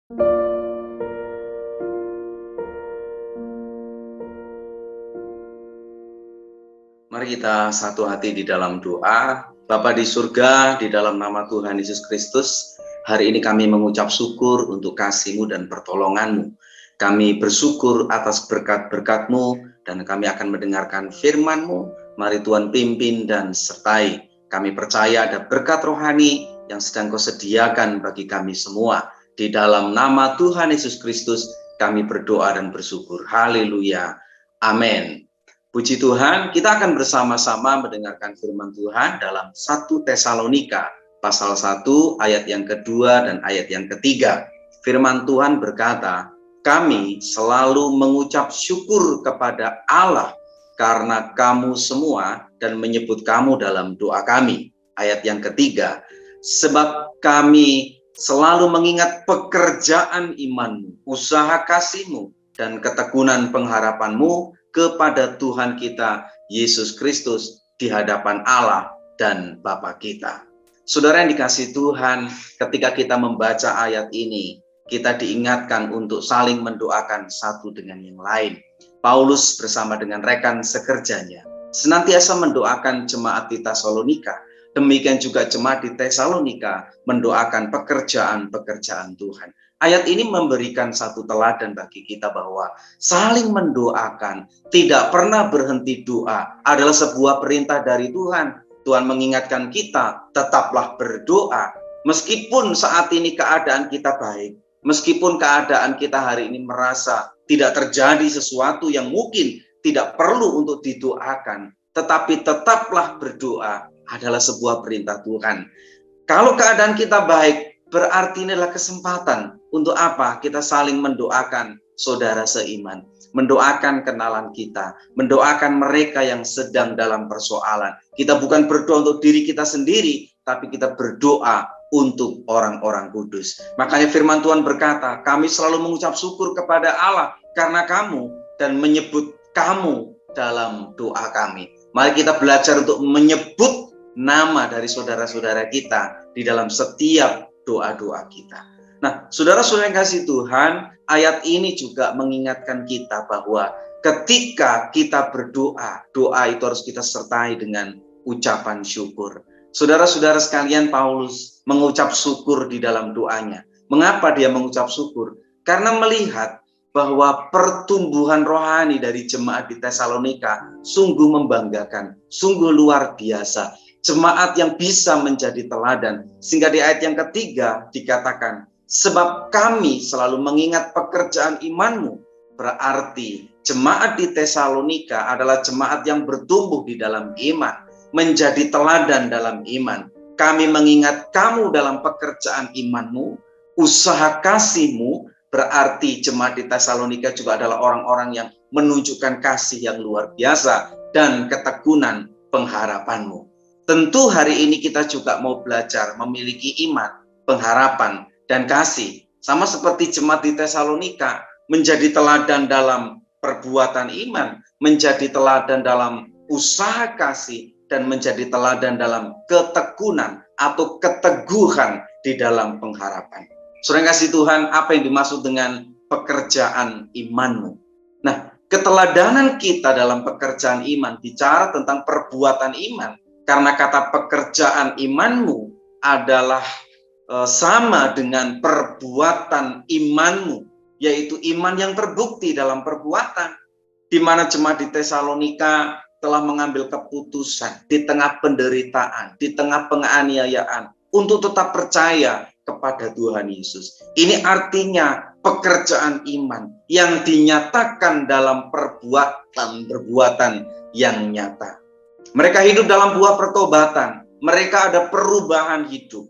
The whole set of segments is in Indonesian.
Mari kita satu hati di dalam doa. Bapa di surga, di dalam nama Tuhan Yesus Kristus, hari ini kami mengucap syukur untuk kasih-Mu dan pertolongan-Mu. Kami bersyukur atas berkat-berkat-Mu dan kami akan mendengarkan firman-Mu. Mari Tuhan pimpin dan sertai. Kami percaya ada berkat rohani yang sedang Kau sediakan bagi kami semua. Di dalam nama Tuhan Yesus Kristus, kami berdoa dan bersyukur. Haleluya. Amin. Puji Tuhan, kita akan bersama-sama mendengarkan firman Tuhan dalam 1 Tesalonika, pasal 1, ayat yang kedua dan ayat yang ketiga. Firman Tuhan berkata, kami selalu mengucap syukur kepada Allah karena kamu semua dan menyebut kamu dalam doa kami. Ayat yang ketiga, sebab kami selalu mengingat pekerjaan imanmu, usaha kasihmu, dan ketekunan pengharapanmu kepada Tuhan kita Yesus Kristus di hadapan Allah dan Bapa kita. Saudara yang dikasihi Tuhan, ketika kita membaca ayat ini, kita diingatkan untuk saling mendoakan satu dengan yang lain. Paulus bersama dengan rekan sekerjanya senantiasa mendoakan jemaat di Tesalonika. Demikian juga jemaat di Tesalonika mendoakan pekerjaan-pekerjaan Tuhan. Ayat ini memberikan satu teladan bagi kita bahwa saling mendoakan, tidak pernah berhenti doa adalah sebuah perintah dari Tuhan. Tuhan mengingatkan kita, tetaplah berdoa. Meskipun saat ini keadaan kita baik, meskipun keadaan kita hari ini merasa tidak terjadi sesuatu yang mungkin tidak perlu untuk didoakan, tetapi tetaplah berdoa adalah sebuah perintah Tuhan. Kalau keadaan kita baik, berarti ini adalah kesempatan untuk apa? Kita saling mendoakan saudara seiman, mendoakan kenalan kita, mendoakan mereka yang sedang dalam persoalan. Kita bukan berdoa untuk diri kita sendiri, tapi kita berdoa untuk orang-orang kudus. Makanya firman Tuhan berkata, kami selalu mengucap syukur kepada Allah karena kamu dan menyebut kamu dalam doa kami. Mari kita belajar untuk menyebut nama dari saudara-saudara kita di dalam setiap doa-doa kita. Nah, saudara-saudara yang kasih Tuhan, ayat ini juga mengingatkan kita bahwa ketika kita berdoa, doa itu harus kita sertai dengan ucapan syukur. Saudara-saudara sekalian, Paulus mengucap syukur di dalam doanya. Mengapa dia mengucap syukur? Karena melihat bahwa pertumbuhan rohani dari jemaat di Tesalonika sungguh membanggakan, sungguh luar biasa. Jemaat yang bisa menjadi teladan. Sehingga di ayat yang ketiga dikatakan, sebab kami selalu mengingat pekerjaan imanmu. Berarti jemaat di Tesalonika adalah jemaat yang bertumbuh di dalam iman, menjadi teladan dalam iman. Kami mengingat kamu dalam pekerjaan imanmu, usaha kasihmu. Berarti jemaat di Tesalonika juga adalah orang-orang yang menunjukkan kasih yang luar biasa dan ketekunan pengharapanmu. Tentu hari ini kita juga mau belajar memiliki iman, pengharapan, dan kasih. Sama seperti jemaat di Tesalonika, menjadi teladan dalam perbuatan iman, menjadi teladan dalam usaha kasih, dan menjadi teladan dalam ketekunan atau keteguhan di dalam pengharapan. Saudara kasih Tuhan, apa yang dimaksud dengan pekerjaan imanmu? Nah, keteladanan kita dalam pekerjaan iman bicara tentang perbuatan iman. Karena kata pekerjaan imanmu adalah sama dengan perbuatan imanmu, yaitu iman yang terbukti dalam perbuatan. Di mana jemaat di Tesalonika telah mengambil keputusan di tengah penderitaan, di tengah penganiayaan, untuk tetap percaya kepada Tuhan Yesus. Ini artinya pekerjaan iman yang dinyatakan dalam perbuatan yang nyata. Mereka hidup dalam buah pertobatan. Mereka ada perubahan hidup.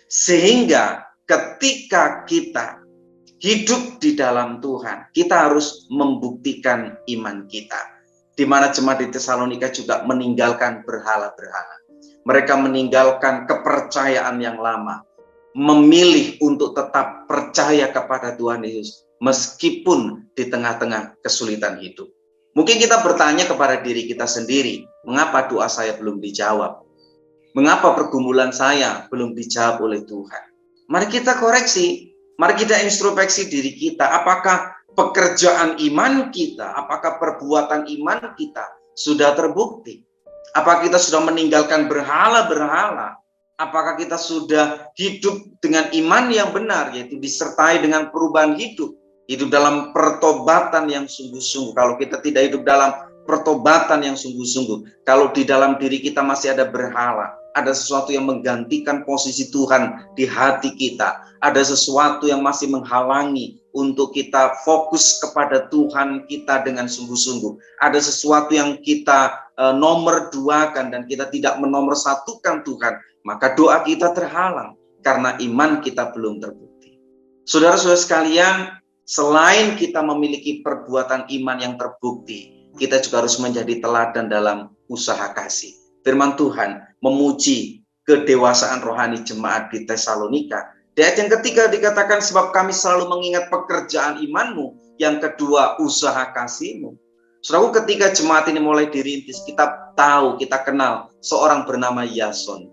Sehingga ketika kita hidup di dalam Tuhan, kita harus membuktikan iman kita. Di mana jemaat di Tesalonika juga meninggalkan berhala-berhala. Mereka meninggalkan kepercayaan yang lama. Memilih untuk tetap percaya kepada Tuhan Yesus meskipun di tengah-tengah kesulitan hidup. Mungkin kita bertanya kepada diri kita sendiri, mengapa doa saya belum dijawab? Mengapa pergumulan saya belum dijawab oleh Tuhan? Mari kita koreksi. Mari kita introspeksi diri kita, apakah pekerjaan iman kita, apakah perbuatan iman kita sudah terbukti? Apakah kita sudah meninggalkan berhala-berhala? Apakah kita sudah hidup dengan iman yang benar, yaitu disertai dengan perubahan hidup, hidup dalam pertobatan yang sungguh-sungguh. Kalau kita tidak hidup dalam pertobatan yang sungguh-sungguh, kalau di dalam diri kita masih ada berhala, ada sesuatu yang menggantikan posisi Tuhan di hati kita, ada sesuatu yang masih menghalangi untuk kita fokus kepada Tuhan kita dengan sungguh-sungguh, ada sesuatu yang kita nomor duakan dan kita tidak menomorsatukan Tuhan, maka doa kita terhalang karena iman kita belum terbukti. Saudara-saudara sekalian, selain kita memiliki perbuatan iman yang terbukti, kita juga harus menjadi teladan dalam usaha kasih. Firman Tuhan memuji kedewasaan rohani jemaat di Tesalonika. Di ayat yang ketiga dikatakan, sebab kami selalu mengingat pekerjaan imanmu, yang kedua usaha kasihmu. Saudaraku, ketika jemaat ini mulai dirintis, kita tahu, kita kenal seorang bernama Yason.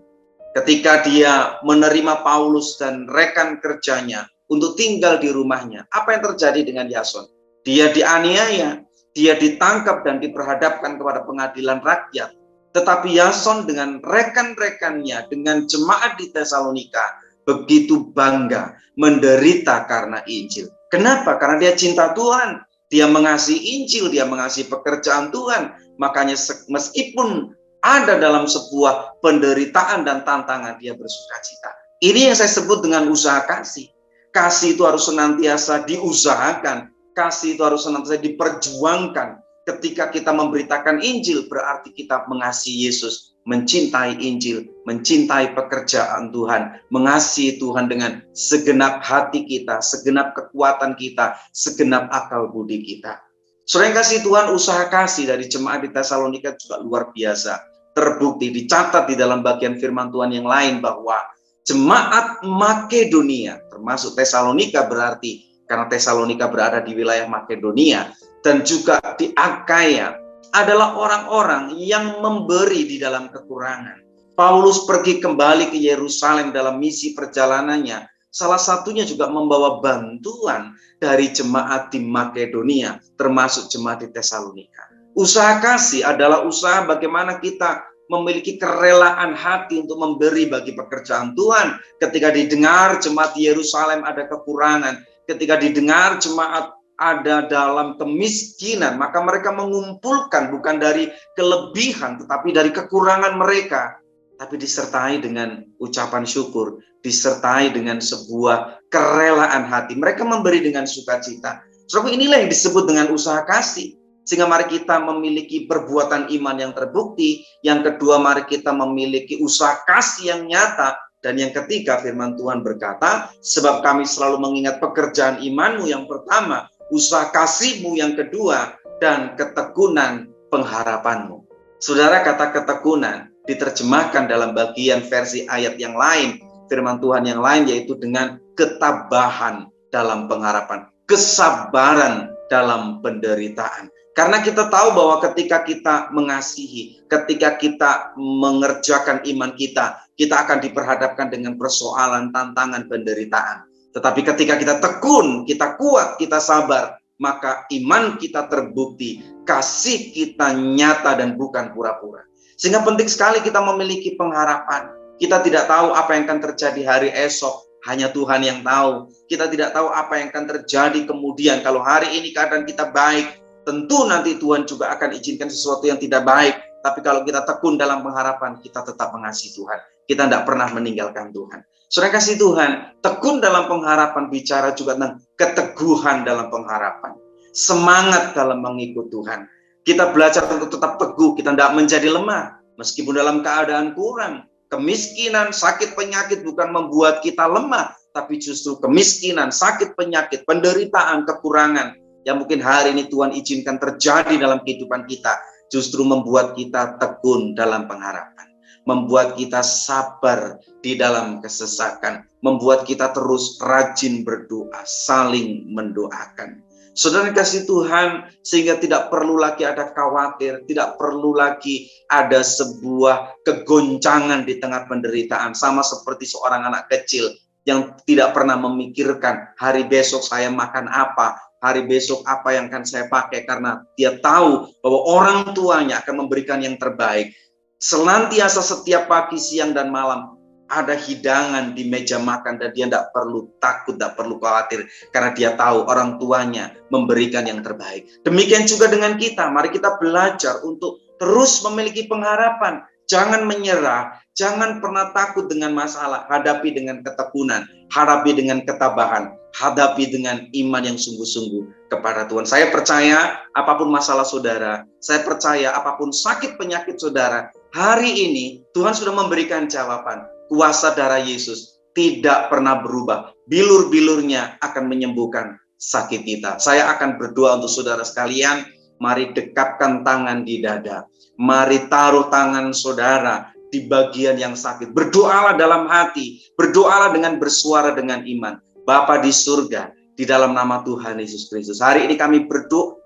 Ketika dia menerima Paulus dan rekan kerjanya untuk tinggal di rumahnya, apa yang terjadi dengan Yason? Dia dianiaya, dia ditangkap dan diperhadapkan kepada pengadilan rakyat. Tetapi Yason dengan rekan-rekannya, dengan jemaat di Tesalonika, begitu bangga menderita karena Injil. Kenapa? Karena dia cinta Tuhan, dia mengasihi Injil, dia mengasihi pekerjaan Tuhan. Makanya meskipun ada dalam sebuah penderitaan dan tantangan, dia bersukacita. Ini yang saya sebut dengan usaha kasih. Kasih itu harus senantiasa diusahakan. Kasih itu harus senantiasa diperjuangkan. Ketika kita memberitakan Injil, berarti kita mengasihi Yesus, mencintai Injil, mencintai pekerjaan Tuhan, mengasihi Tuhan dengan segenap hati kita, segenap kekuatan kita, segenap akal budi kita. Saudara yang kasih Tuhan, usaha kasih dari jemaat di Tesalonika juga luar biasa. Terbukti, dicatat di dalam bagian firman Tuhan yang lain bahwa jemaat Makedonia, termasuk Tesalonika berarti, karena Tesalonika berada di wilayah Makedonia, dan juga di Akaya, adalah orang-orang yang memberi di dalam kekurangan. Paulus pergi kembali ke Yerusalem dalam misi perjalanannya. Salah satunya juga membawa bantuan dari jemaat di Makedonia, termasuk jemaat di Tesalonika. Usaha kasih adalah usaha bagaimana kita memiliki kerelaan hati untuk memberi bagi pekerjaan Tuhan. Ketika didengar jemaat di Yerusalem ada kekurangan, ketika didengar jemaat ada dalam kemiskinan, maka mereka mengumpulkan bukan dari kelebihan, tetapi dari kekurangan mereka. Tapi disertai dengan ucapan syukur, disertai dengan sebuah kerelaan hati. Mereka memberi dengan sukacita. So, inilah yang disebut dengan usaha kasih. Sehingga mari kita memiliki perbuatan iman yang terbukti. Yang kedua, mari kita memiliki usaha kasih yang nyata. Dan yang ketiga, firman Tuhan berkata, sebab kami selalu mengingat pekerjaan imanmu yang pertama, usaha kasihmu yang kedua, dan ketekunan pengharapanmu. Saudara, kata ketekunan diterjemahkan dalam bagian versi ayat yang lain, firman Tuhan yang lain, yaitu dengan ketabahan dalam pengharapan, kesabaran dalam penderitaan. Karena kita tahu bahwa ketika kita mengasihi, ketika kita mengerjakan iman kita, kita akan diperhadapkan dengan persoalan, tantangan, penderitaan. Tetapi ketika kita tekun, kita kuat, kita sabar, maka iman kita terbukti, kasih kita nyata dan bukan pura-pura. Sehingga penting sekali kita memiliki pengharapan. Kita tidak tahu apa yang akan terjadi hari esok, hanya Tuhan yang tahu. Kita tidak tahu apa yang akan terjadi kemudian. Kalau hari ini keadaan kita baik, tentu nanti Tuhan juga akan izinkan sesuatu yang tidak baik. Tapi kalau kita tekun dalam pengharapan, kita tetap mengasihi Tuhan. Kita tidak pernah meninggalkan Tuhan. Saudara kasih Tuhan, tekun dalam pengharapan bicara juga tentang keteguhan dalam pengharapan. Semangat dalam mengikut Tuhan. Kita belajar untuk tetap teguh, kita tidak menjadi lemah. Meskipun dalam keadaan kurang, kemiskinan, sakit, penyakit bukan membuat kita lemah. Tapi justru kemiskinan, sakit, penyakit, penderitaan, kekurangan yang mungkin hari ini Tuhan izinkan terjadi dalam kehidupan kita, justru membuat kita tekun dalam pengharapan, membuat kita sabar di dalam kesesakan, membuat kita terus rajin berdoa, saling mendoakan. Saudara kasih Tuhan, sehingga tidak perlu lagi ada khawatir, tidak perlu lagi ada sebuah kegoncangan di tengah penderitaan, sama seperti seorang anak kecil yang tidak pernah memikirkan hari besok saya makan apa, hari besok apa yang akan saya pakai, karena dia tahu bahwa orang tuanya akan memberikan yang terbaik. Senantiasa setiap pagi, siang, dan malam ada hidangan di meja makan, dan dia tidak perlu takut, tidak perlu khawatir, karena dia tahu orang tuanya memberikan yang terbaik. Demikian juga dengan kita, mari kita belajar untuk terus memiliki pengharapan. Jangan menyerah, jangan pernah takut dengan masalah, hadapi dengan ketekunan, hadapi dengan ketabahan, hadapi dengan iman yang sungguh-sungguh kepada Tuhan. Saya percaya apapun masalah saudara, saya percaya apapun sakit penyakit saudara, hari ini Tuhan sudah memberikan jawaban. Kuasa darah Yesus tidak pernah berubah. Bilur-bilurnya akan menyembuhkan sakit kita. Saya akan berdoa untuk saudara sekalian. Mari dekapkan tangan di dada. Mari taruh tangan saudara di bagian yang sakit. Berdoalah dalam hati. Berdoalah dengan bersuara dengan iman. Bapa di surga, di dalam nama Tuhan Yesus Kristus, hari ini kami berdoa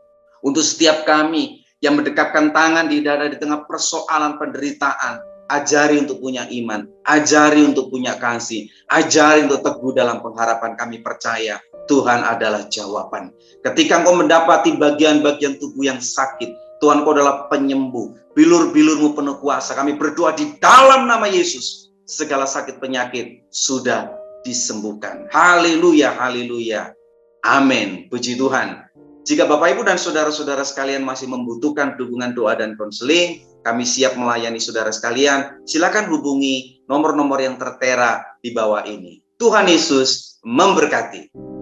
untuk setiap kami yang mendekapkan tangan di dada di tengah persoalan penderitaan. Ajari untuk punya iman, ajari untuk punya kasih, ajari untuk teguh dalam pengharapan. Kami percaya Tuhan adalah jawaban. Ketika engkau mendapati bagian-bagian tubuh yang sakit, Tuhan, engkau adalah penyembuh. Bilur-bilurmu penuh kuasa. Kami berdoa di dalam nama Yesus, segala sakit penyakit sudah disembuhkan. Haleluya, haleluya. Amin. Puji Tuhan. Jika Bapak, Ibu, dan saudara-saudara sekalian masih membutuhkan dukungan doa dan konseling, kami siap melayani saudara sekalian. Silakan hubungi nomor-nomor yang tertera di bawah ini. Tuhan Yesus memberkati.